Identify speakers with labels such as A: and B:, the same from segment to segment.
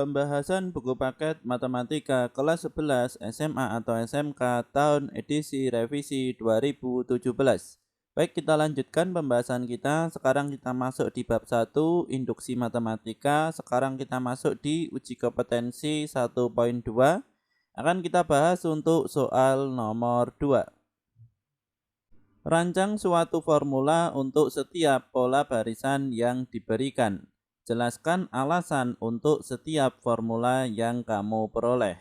A: pembahasan buku paket Matematika kelas 11 SMA atau SMK tahun edisi revisi 2017. Baik, kita lanjutkan pembahasan kita. Sekarang kita masuk di bab 1, induksi matematika. Sekarang kita masuk di uji kompetensi 1.2. Akan kita bahas untuk soal nomor 2. Rancang suatu formula untuk setiap pola barisan yang diberikan. Jelaskan alasan untuk setiap formula yang kamu peroleh.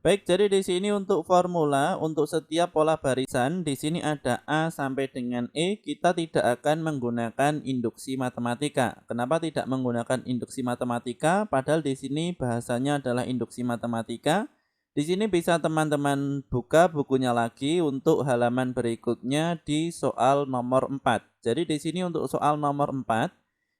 A: Baik, jadi di sini untuk formula untuk setiap pola barisan, di sini ada A sampai dengan E, kita tidak akan menggunakan induksi matematika. Kenapa tidak menggunakan induksi matematika? Padahal di sini bahasanya adalah induksi matematika. Di sini bisa teman-teman buka bukunya lagi untuk halaman berikutnya di soal nomor 4. Jadi di sini untuk soal nomor 4,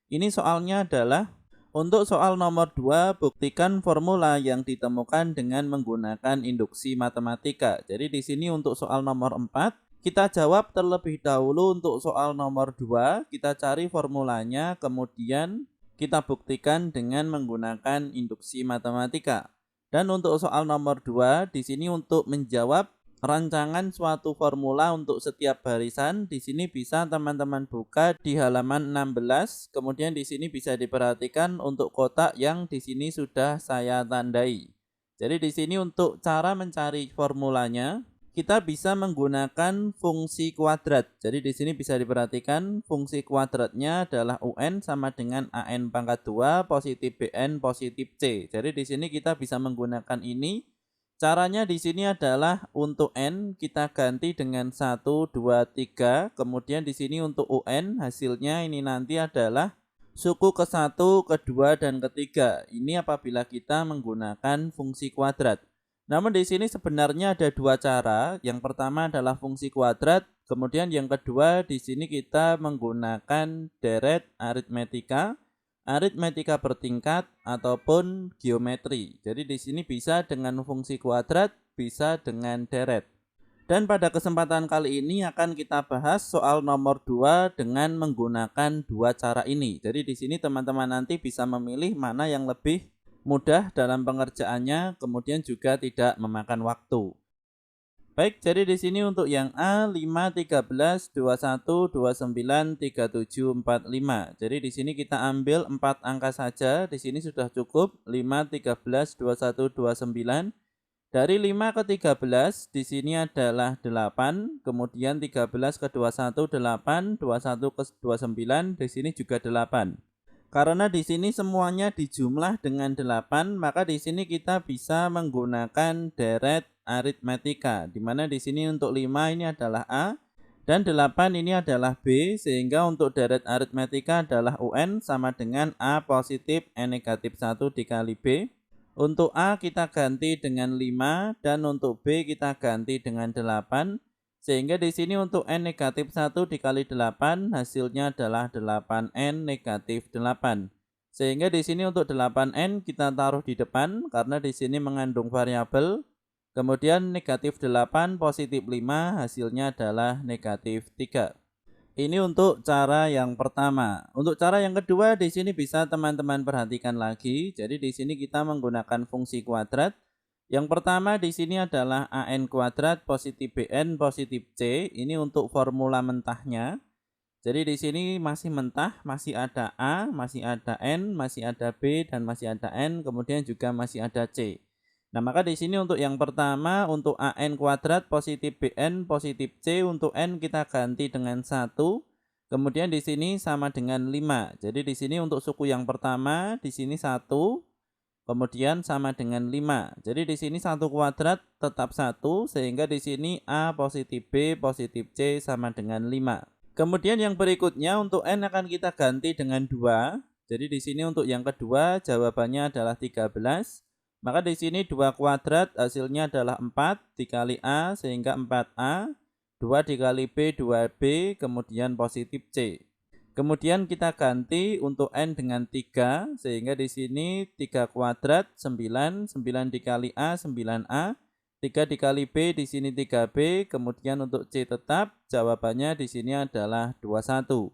A: ini soalnya adalah untuk soal nomor 2, buktikan formula yang ditemukan dengan menggunakan induksi matematika. Jadi di sini untuk soal nomor 4, kita jawab terlebih dahulu untuk soal nomor 2, kita cari formulanya, kemudian kita buktikan dengan menggunakan induksi matematika. Dan untuk soal nomor 2, di sini untuk menjawab rancangan suatu formula untuk setiap barisan, di sini bisa teman-teman buka di halaman 16. Kemudian di sini bisa diperhatikan untuk kotak yang di sini sudah saya tandai. Jadi di sini untuk cara mencari formulanya, kita bisa menggunakan fungsi kuadrat. Jadi di sini bisa diperhatikan fungsi kuadratnya adalah UN sama dengan AN pangkat 2 positif BN positif C. Jadi di sini kita bisa menggunakan ini. Caranya di sini adalah untuk N kita ganti dengan 1, 2, 3. Kemudian di sini untuk UN hasilnya ini nanti adalah suku ke-1, ke-2, dan ke-3. Ini apabila kita menggunakan fungsi kuadrat. Namun di sini sebenarnya ada dua cara. Yang pertama adalah fungsi kuadrat. Kemudian yang kedua di sini kita menggunakan deret aritmetika. Aritmetika bertingkat ataupun geometri. Jadi di sini bisa dengan fungsi kuadrat, bisa dengan deret. Dan pada kesempatan kali ini akan kita bahas soal nomor 2 dengan menggunakan dua cara ini. Jadi di sini teman-teman nanti bisa memilih mana yang lebih mudah dalam pengerjaannya, kemudian juga tidak memakan waktu. Baik, jadi di sini untuk yang A 5, 13, 21, 29, 37, 45. Jadi di sini kita ambil 4 angka saja. Di sini sudah cukup 5, 13, 21, 29. Dari 5 ke 13 di sini adalah 8, kemudian 13 ke 21 8, 21 ke 29 di sini juga 8. Karena di sini semuanya dijumlah dengan 8, maka di sini kita bisa menggunakan deret aritmetika, di mana di sini untuk 5 ini adalah A dan 8 ini adalah B, sehingga untuk deret aritmetika adalah UN sama dengan A positif N negatif 1 dikali B. Untuk A kita ganti dengan 5 dan untuk B kita ganti dengan 8. Sehingga di sini untuk N negatif 1 dikali 8 hasilnya adalah 8N negatif 8. Sehingga di sini untuk 8N kita taruh di depan karena di sini mengandung variabel. Kemudian negatif 8 positif 5 hasilnya adalah negatif 3. Ini untuk cara yang pertama. Untuk cara yang kedua di sini bisa teman-teman perhatikan lagi. Jadi di sini kita menggunakan fungsi kuadrat. Yang pertama di sini adalah AN kuadrat positif BN positif C. Ini untuk formula mentahnya. Jadi di sini masih mentah, masih ada A, masih ada N, masih ada B, dan masih ada N, kemudian juga masih ada C. Nah, maka di sini untuk yang pertama untuk AN kuadrat positif BN positif C, untuk N kita ganti dengan 1. Kemudian di sini sama dengan 5. Jadi di sini untuk suku yang pertama di sini 1. Kemudian sama dengan 5. Jadi di sini 1 kuadrat tetap 1, sehingga di sini A positif B positif C sama dengan 5. Kemudian yang berikutnya untuk N akan kita ganti dengan 2. Jadi di sini untuk yang kedua jawabannya adalah 13. Maka di sini 2 kuadrat hasilnya adalah 4 dikali A sehingga 4A. 2 dikali B 2B kemudian positif C. Kemudian kita ganti untuk N dengan 3, sehingga di sini 3 kuadrat 9, 9 dikali A 9A, 3 dikali B di sini 3B, kemudian untuk C tetap jawabannya di sini adalah 21.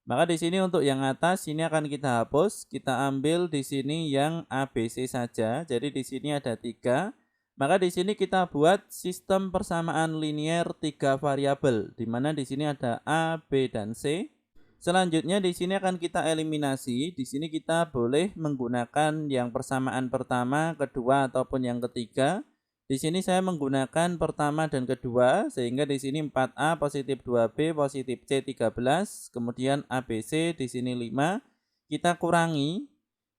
A: Maka di sini untuk yang atas ini akan kita hapus, kita ambil di sini yang ABC saja. Jadi di sini ada 3. Maka di sini kita buat sistem persamaan linier 3 variabel, di mana di sini ada A, B, dan C. Selanjutnya di sini akan kita eliminasi. Di sini kita boleh menggunakan yang persamaan pertama, kedua, ataupun yang ketiga. Di sini saya menggunakan pertama dan kedua, sehingga di sini 4A positif 2B positif C 13, kemudian ABC di sini 5. Kita kurangi,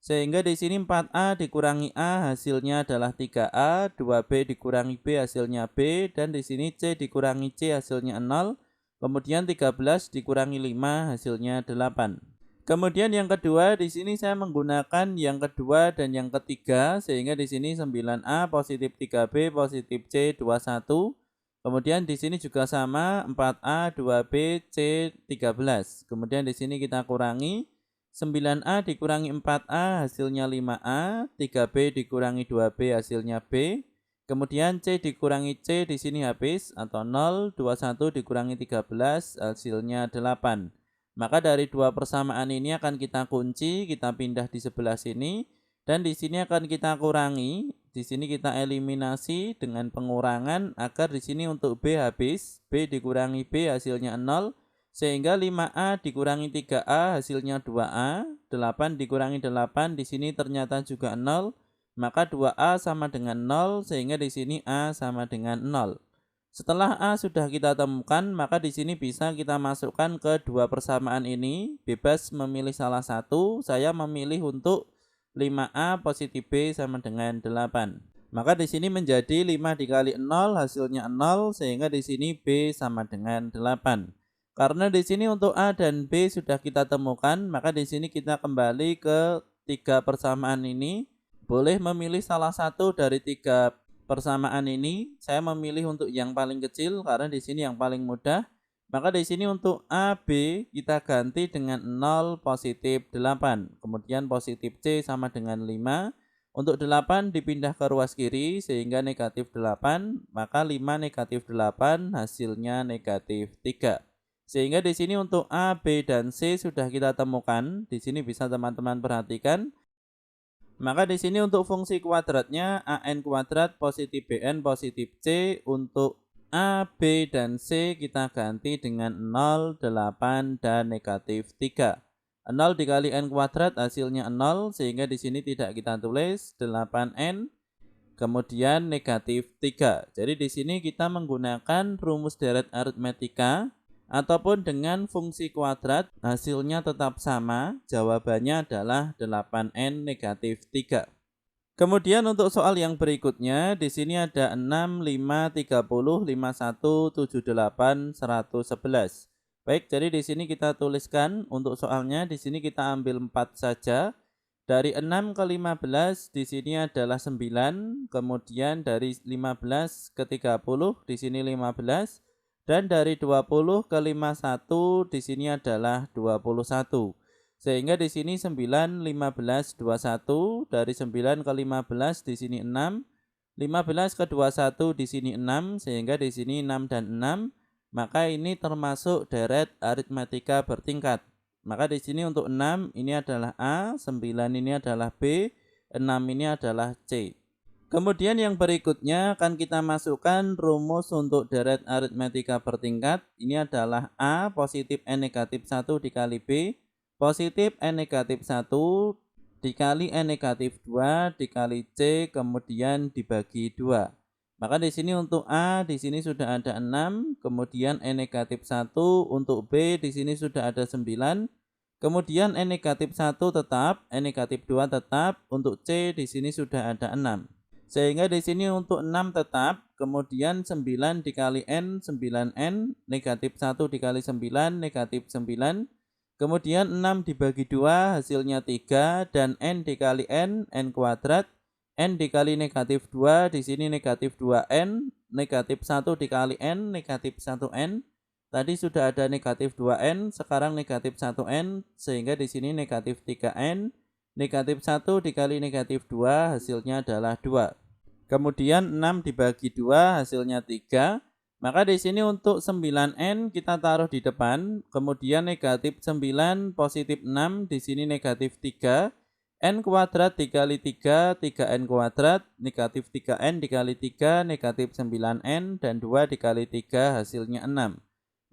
A: sehingga di sini 4A dikurangi A hasilnya adalah 3A, 2B dikurangi B hasilnya B, dan di sini C dikurangi C hasilnya 0. Kemudian 13 dikurangi 5 hasilnya 8. Kemudian yang kedua di sini saya menggunakan yang kedua dan yang ketiga, sehingga di sini 9A positif 3B positif C 21. Kemudian di sini juga sama 4A 2B C 13. Kemudian di sini kita kurangi, 9A dikurangi 4A hasilnya 5A, 3B dikurangi 2B hasilnya B. Kemudian C dikurangi C di sini habis atau 0, 21 dikurangi 13 hasilnya 8. Maka dari dua persamaan ini akan kita kunci, kita pindah di sebelah sini, dan di sini akan kita kurangi. Di sini kita eliminasi dengan pengurangan agar di sini untuk B habis, B dikurangi B hasilnya 0, sehingga 5A dikurangi 3A hasilnya 2A, 8 dikurangi 8 di sini ternyata juga 0, maka 2A sama dengan 0, sehingga di sini A sama dengan 0. Setelah A sudah kita temukan, maka di sini bisa kita masukkan ke dua persamaan ini, bebas memilih salah satu. Saya memilih untuk 5A positif B sama dengan 8. Maka di sini menjadi 5 dikali 0 hasilnya 0, sehingga di sini B sama dengan 8. Karena di sini untuk A dan B sudah kita temukan, maka di sini kita kembali ke tiga persamaan ini. Boleh memilih salah satu dari tiga persamaan ini. Saya memilih untuk yang paling kecil karena di sini yang paling mudah. Maka di sini untuk A, B kita ganti dengan 0 positif 8. Kemudian positif C sama dengan 5. Untuk 8 dipindah ke ruas kiri sehingga negatif 8. Maka 5 negatif 8 hasilnya negatif 3. Sehingga di sini untuk A, B, dan C sudah kita temukan. Di sini bisa teman-teman perhatikan. Maka di sini untuk fungsi kuadratnya AN kuadrat positif BN positif C. Untuk A, B, dan C kita ganti dengan 0, 8, dan negatif 3. 0 dikali N kuadrat hasilnya 0, sehingga di sini tidak kita tulis 8N, kemudian negatif 3. Jadi di sini kita menggunakan rumus deret aritmetika ataupun dengan fungsi kuadrat, hasilnya tetap sama. Jawabannya adalah 8N negatif 3. Kemudian untuk soal yang berikutnya, di sini ada 6, 5, 30, 51, 78, 111. Baik, jadi di sini kita tuliskan untuk soalnya, di sini kita ambil 4 saja. Dari 6 ke 15 di sini adalah 9, kemudian dari 15 ke 30 di sini 15. Dan dari 20 ke 51 di sini adalah 21. Sehingga di sini 9, 15, 21. Dari 9 ke 15 di sini 6. 15 ke 21 di sini 6. Sehingga di sini 6 dan 6. Maka ini termasuk deret aritmetika bertingkat. Maka di sini untuk 6 ini adalah A, 9 ini adalah B, 6 ini adalah C. Kemudian yang berikutnya akan kita masukkan rumus untuk deret aritmetika bertingkat. Ini adalah A positif N negatif 1 dikali B positif N negatif 1 dikali N negatif 2 dikali C kemudian dibagi 2. Maka di sini untuk A di sini sudah ada 6, kemudian N negatif 1, untuk B di sini sudah ada 9. Kemudian N negatif 1 tetap, N negatif 2 tetap, untuk C di sini sudah ada 6. Sehingga di sini untuk 6 tetap, kemudian 9 dikali N, 9N, negatif 1 dikali 9, negatif 9. Kemudian 6 dibagi 2, hasilnya 3, dan N dikali N, N kuadrat. N dikali negatif 2, di sini negatif 2N, negatif 1 dikali N, negatif 1N. Tadi sudah ada negatif 2N, sekarang negatif 1N, sehingga di sini negatif 3N. Negatif 1 dikali negatif 2 hasilnya adalah 2. Kemudian 6 dibagi 2 hasilnya 3. Maka di sini untuk 9N kita taruh di depan, kemudian negatif 9 positif 6, di sini negatif 3, N kuadrat dikali 3, 3N kuadrat, negatif 3N dikali 3, negatif 9N, dan 2 dikali 3 hasilnya 6.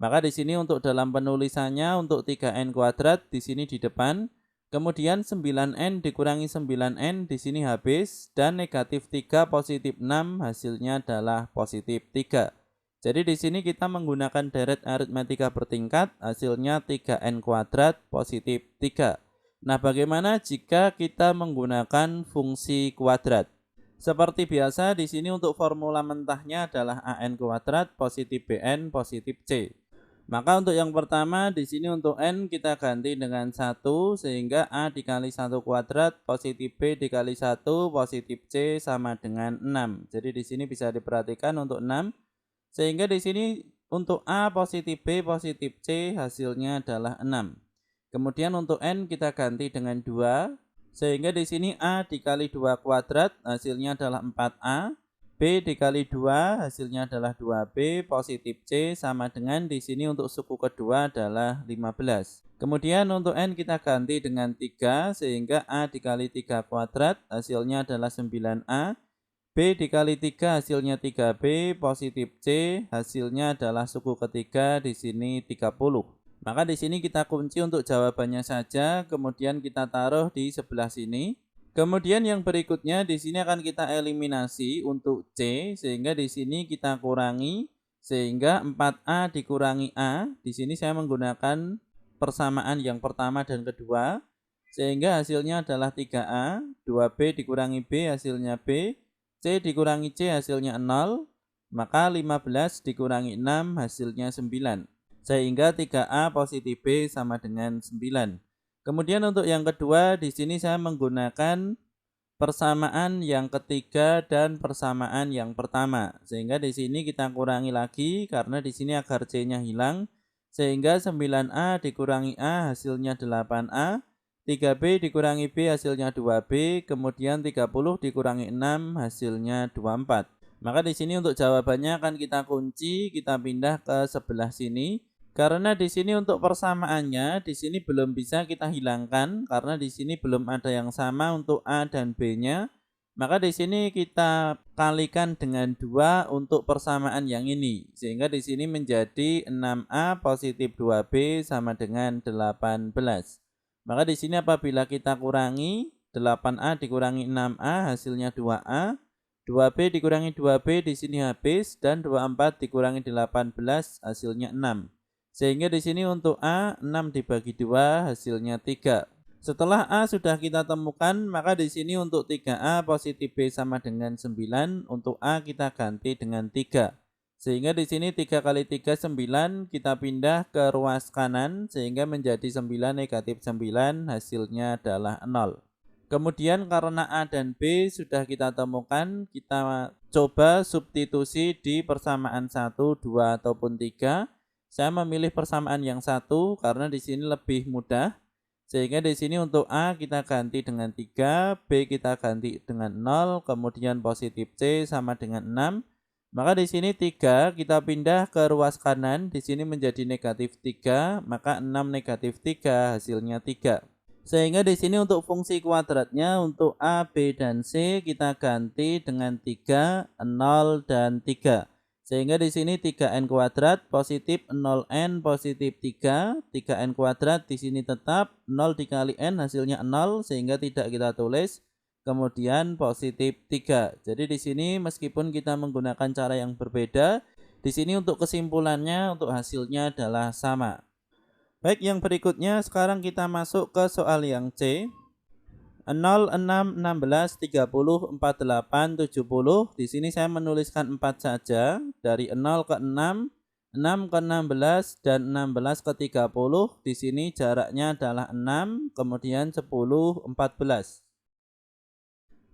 A: Maka di sini untuk dalam penulisannya untuk 3N kuadrat di sini di depan, kemudian 9N dikurangi 9N di sini habis, dan negatif 3 positif 6 hasilnya adalah positif 3. Jadi di sini kita menggunakan deret aritmatika bertingkat, hasilnya 3N kuadrat positif 3. Nah, bagaimana jika kita menggunakan fungsi kuadrat? Seperti biasa di sini untuk formula mentahnya adalah AN kuadrat positif BN positif C. Maka untuk yang pertama di sini untuk N kita ganti dengan 1 sehingga A dikali 1 kuadrat positif B dikali 1 positif C sama dengan 6. Jadi di sini bisa diperhatikan untuk 6 sehingga di sini untuk A positif B positif C hasilnya adalah 6. Kemudian untuk N kita ganti dengan 2 sehingga di sini A dikali 2 kuadrat hasilnya adalah 4A. B dikali 2 hasilnya adalah 2B positif C sama dengan di sini untuk suku kedua adalah 15. Kemudian untuk N kita ganti dengan 3 sehingga A dikali 3 kuadrat hasilnya adalah 9A. B dikali 3 hasilnya 3B positif C hasilnya adalah suku ketiga di sini 30. Maka di sini kita kunci untuk jawabannya saja, kemudian kita taruh di sebelah sini. Kemudian yang berikutnya di sini akan kita eliminasi untuk C sehingga di sini kita kurangi sehingga 4A dikurangi A. Di sini saya menggunakan persamaan yang pertama dan kedua sehingga hasilnya adalah 3A, 2B dikurangi B hasilnya B, C dikurangi C hasilnya 0, maka 15 dikurangi 6 hasilnya 9. Sehingga 3A positif B sama dengan 9. Kemudian untuk yang kedua di sini saya menggunakan persamaan yang ketiga dan persamaan yang pertama. Sehingga di sini kita kurangi lagi karena di sini agar C-nya hilang. Sehingga 9A dikurangi A hasilnya 8A, 3B dikurangi B hasilnya 2B, kemudian 30 dikurangi 6 hasilnya 24. Maka di sini untuk jawabannya akan kita kunci, kita pindah ke sebelah sini. Karena di sini untuk persamaannya di sini belum bisa kita hilangkan karena di sini belum ada yang sama untuk A dan B-nya. Maka di sini kita kalikan dengan 2 untuk persamaan yang ini sehingga di sini menjadi 6A positif 2B sama dengan 18. Maka di sini apabila kita kurangi 8A dikurangi 6A hasilnya 2A. 2B dikurangi 2B di sini habis dan 24 dikurangi 18 hasilnya 6. Sehingga di sini untuk A 6 dibagi 2 hasilnya 3. Setelah A sudah kita temukan, maka di sini untuk 3A positif B sama dengan 9, untuk A kita ganti dengan 3. Sehingga di sini 3 kali 3 9, kita pindah ke ruas kanan sehingga menjadi 9 negatif 9 hasilnya adalah 0. Kemudian karena A dan B sudah kita temukan, kita coba substitusi di persamaan 1, 2 ataupun 3. Saya memilih persamaan yang 1 karena di sini lebih mudah. Sehingga di sini untuk A kita ganti dengan 3, B kita ganti dengan 0, kemudian positif C sama dengan 6. Maka di sini 3 kita pindah ke ruas kanan, di sini menjadi negatif 3, maka 6 negatif 3 hasilnya 3. Sehingga di sini untuk fungsi kuadratnya untuk A, B, dan C kita ganti dengan 3, 0, dan 3. Sehingga di sini 3N kuadrat positif 0N positif 3, 3N kuadrat di sini tetap 0 dikali N hasilnya 0 sehingga tidak kita tulis, kemudian positif 3. Jadi di sini meskipun kita menggunakan cara yang berbeda, di sini untuk kesimpulannya untuk hasilnya adalah sama. Baik, yang berikutnya sekarang kita masuk ke soal yang C. 0, 6, 16, 30, 48, 70. Di sini saya menuliskan 4 saja. Dari 0 ke 6, 6 ke 16, dan 16 ke 30. Di sini jaraknya adalah 6, kemudian 10, 14.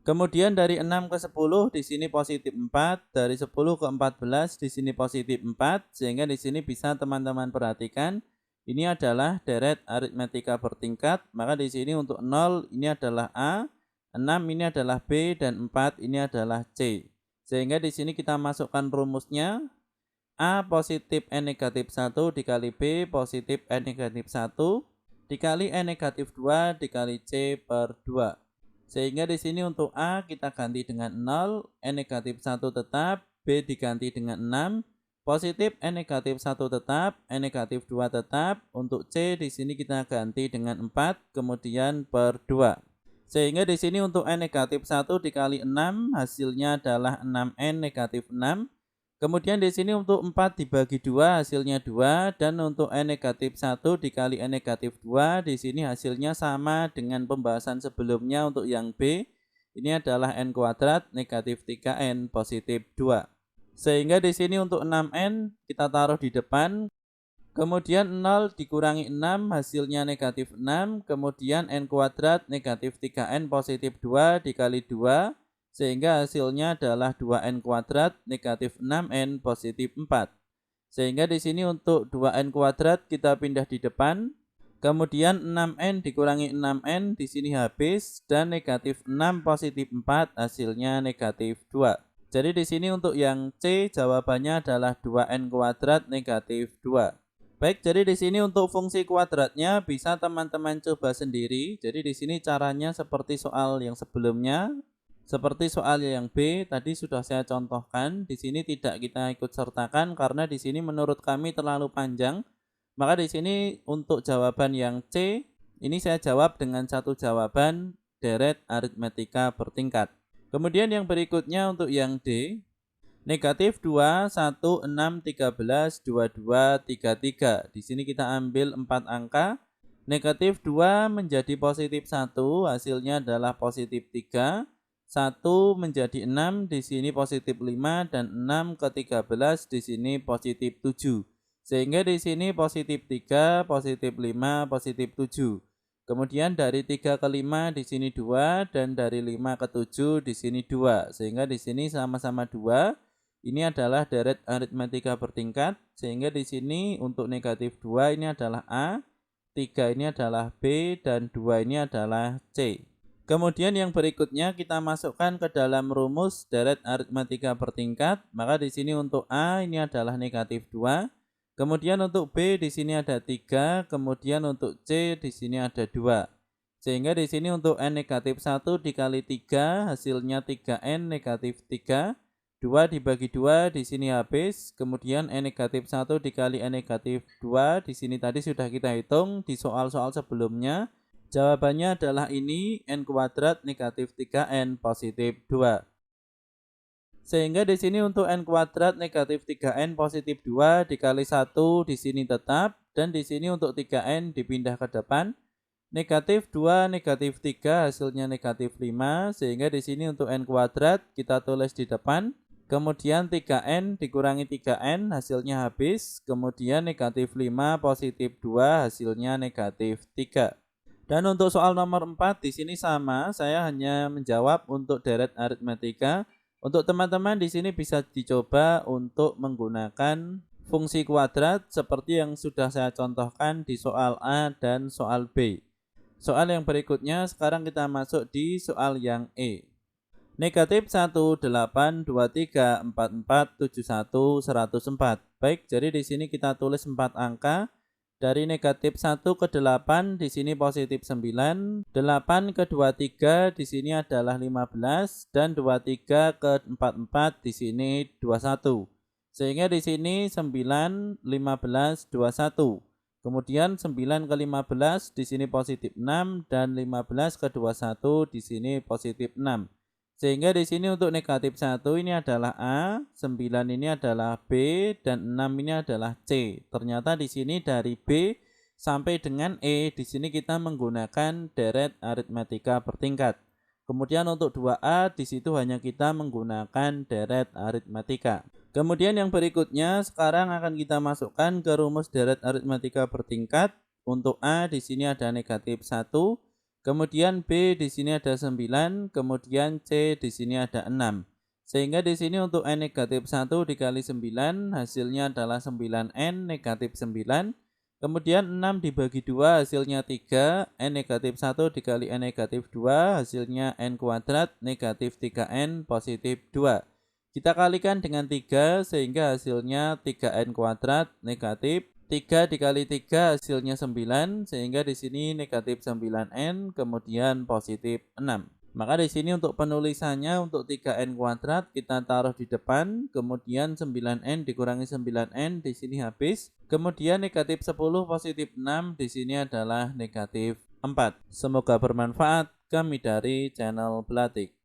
A: Kemudian dari 6 ke 10 di sini positif 4, dari 10 ke 14 di sini positif 4, sehingga di sini bisa teman-teman perhatikan ini adalah deret aritmatika bertingkat, maka di sini untuk 0 ini adalah A, 6 ini adalah B, dan 4 ini adalah C. Sehingga di sini kita masukkan rumusnya. A positif N negatif 1 dikali B positif N negatif 1 dikali N negatif 2 dikali C per 2. Sehingga di sini untuk A kita ganti dengan 0, N negatif 1 tetap, B diganti dengan 6, positif N negatif 1 tetap, N negatif 2 tetap. Untuk C di sini kita ganti dengan 4, kemudian per 2. Sehingga di sini untuk N negatif 1 dikali 6 hasilnya adalah 6N negatif 6. Kemudian di sini untuk 4 dibagi 2 hasilnya 2, dan untuk N negatif 1 dikali N negatif 2 di sini hasilnya sama dengan pembahasan sebelumnya. Untuk yang B ini adalah N kuadrat negatif 3N positif 2. Sehingga di sini untuk 6N kita taruh di depan. Kemudian 0 dikurangi 6 hasilnya negatif 6. Kemudian N kuadrat negatif 3N positif 2 dikali 2. Sehingga hasilnya adalah 2N kuadrat negatif 6N positif 4. Sehingga di sini untuk 2N kuadrat kita pindah di depan. Kemudian 6N dikurangi 6N di sini habis, dan negatif 6 positif 4 hasilnya negatif 2. Jadi di sini untuk yang C jawabannya adalah 2N kuadrat negatif 2. Baik, jadi di sini untuk fungsi kuadratnya bisa teman-teman coba sendiri. Jadi di sini caranya seperti soal yang sebelumnya. Seperti soal yang B tadi sudah saya contohkan, di sini tidak kita ikut sertakan karena di sini menurut kami terlalu panjang. Maka di sini untuk jawaban yang C, ini saya jawab dengan satu jawaban deret aritmetika bertingkat. Kemudian yang berikutnya untuk yang D, negatif 2, 1, 6, 13, 22, 33. Di sini kita ambil 4 angka. Negatif 2 menjadi positif 1, hasilnya adalah positif 3. 1 menjadi 6, di sini positif 5, dan 6 ke 13 di sini positif 7. Sehingga di sini positif 3, positif 5, positif 7. Kemudian dari 3 ke 5 di sini 2, dan dari 5 ke 7 di sini 2. Sehingga di sini sama-sama 2. Ini adalah deret aritmetika bertingkat. Sehingga di sini untuk negatif 2 ini adalah A, 3 ini adalah B, dan 2 ini adalah C. Kemudian yang berikutnya kita masukkan ke dalam rumus deret aritmetika bertingkat. Maka di sini untuk A ini adalah negatif 2. Kemudian untuk B di sini ada 3. Kemudian untuk C di sini ada 2. Sehingga di sini untuk N negatif 1 dikali 3 hasilnya 3N negatif 3. 2 dibagi 2 di sini habis. Kemudian N negatif 1 dikali N negatif 2 di sini tadi sudah kita hitung di soal-soal sebelumnya. Jawabannya adalah ini, N kuadrat negatif 3N positif 2. Sehingga di sini untuk N kuadrat negatif 3N positif 2 dikali 1 di sini tetap, dan di sini untuk 3N dipindah ke depan. Negatif 2, negatif 3 hasilnya negatif 5, sehingga di sini untuk N kuadrat kita tulis di depan. Kemudian 3N dikurangi 3N hasilnya habis, kemudian negatif 5 positif 2 hasilnya negatif 3. Dan untuk soal nomor 4 di sini sama, saya hanya menjawab untuk deret aritmetika. Untuk teman-teman di sini bisa dicoba untuk menggunakan fungsi kuadrat seperti yang sudah saya contohkan di soal A dan soal B. Soal yang berikutnya sekarang kita masuk di soal yang E. Negatif 1, 8, 2, 3, 4, 4, 7, 1, 104. Baik, jadi di sini kita tulis 4 angka. Dari negatif 1 ke 8 di sini positif 9, 8 ke 23 di sini adalah 15, dan 23 ke 44 di sini 21. Sehingga di sini 9, 15, 21. Kemudian 9 ke 15 di sini positif 6, dan 15 ke 21 di sini positif 6. Sehingga di sini untuk negatif 1 ini adalah A, 9 ini adalah B, dan 6 ini adalah C. Ternyata di sini dari B sampai dengan E di sini kita menggunakan deret aritmetika bertingkat. Kemudian untuk 2A di situ hanya kita menggunakan deret aritmetika. Kemudian yang berikutnya sekarang akan kita masukkan ke rumus deret aritmetika bertingkat. Untuk A di sini ada negatif 1. Kemudian B di sini ada 9, kemudian C di sini ada 6. Sehingga di sini untuk N negatif 1 dikali 9 hasilnya adalah 9N negatif 9. Kemudian 6 dibagi 2 hasilnya 3, N negatif 1 dikali N negatif 2 hasilnya N kuadrat negatif 3N positif 2. Kita kalikan dengan 3 sehingga hasilnya 3n kuadrat negatif. 3 dikali 3 hasilnya 9 sehingga di sini negatif 9n kemudian positif 6. Maka di sini untuk penulisannya untuk 3n kuadrat kita taruh di depan, kemudian 9n dikurangi 9n di sini habis. Kemudian negatif 10 positif 6 di sini adalah negatif 4. Semoga bermanfaat. Kami dari channel Belatik.